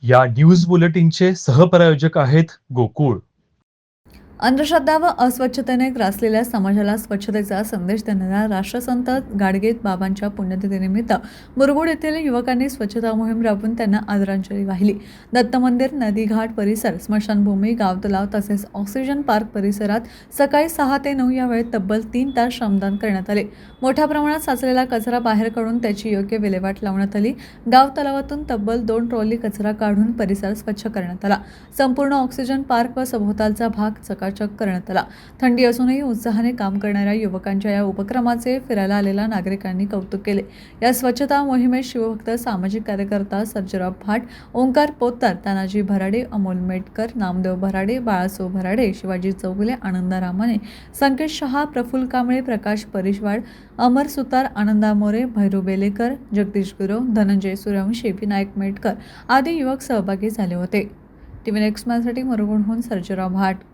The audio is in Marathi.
या न्यूज बुलेटिनचे सहप्रायोजक आहेत गोकुळ. अंधश्रद्धा व अस्वच्छतेने ग्रासलेल्या समाजाला स्वच्छतेचा संदेश देणाऱ्या राष्ट्रसंत गाडगे बाबांच्या पुण्यतिथीनिमित्त मुरगुड येथील युवकांनी स्वच्छता मोहीम राबवून त्यांना आदरांजली वाहिली. दत्त मंदिर, नदीघाट परिसर, स्मशानभूमी, गाव तलाव तसेच ऑक्सिजन पार्क परिसरात सकाळी 6 ते 9 या वेळेत तब्बल 3 तास श्रमदान करण्यात आले. मोठ्या प्रमाणात साचलेला कचरा बाहेर काढून त्याची योग्य विल्हेवाट लावण्यात आली. गाव तलावातून तब्बल 2 ट्रॉली कचरा काढून परिसर स्वच्छ करण्यात आला. संपूर्ण ऑक्सिजन पार्क व सभोवतालचा भाग चकाचक करण्यात आला. थंडी असूनही उत्साहाने काम करणाऱ्या युवकांच्या या उपक्रमाचे फिरायला आलेल्या नागरिकांनी कौतुक केले. या स्वच्छता मोहिमेत शिवभक्त, सामाजिक कार्यकर्ता सर्जेराव भाट, ओंकार पोतदार, तानाजी भराडे, अमोल मेटकर, नामदेव भराडे, बाळासो भराडे, शिवाजी चौगुले, आनंदा रामाने, संकेत शहा, प्रफुल्ल कांबळे, प्रकाश परिशवाड, अमर सुतार, आनंदा मोरे, भैरू बेलेकर, जगदीश गुरव, धनंजय सूर्यवंशी, विनायक मेटकर आदी युवक सहभागी झाले होते. टीव्ही नेक्स्ट साठी मुरगुडहून सर्जेराव भाट.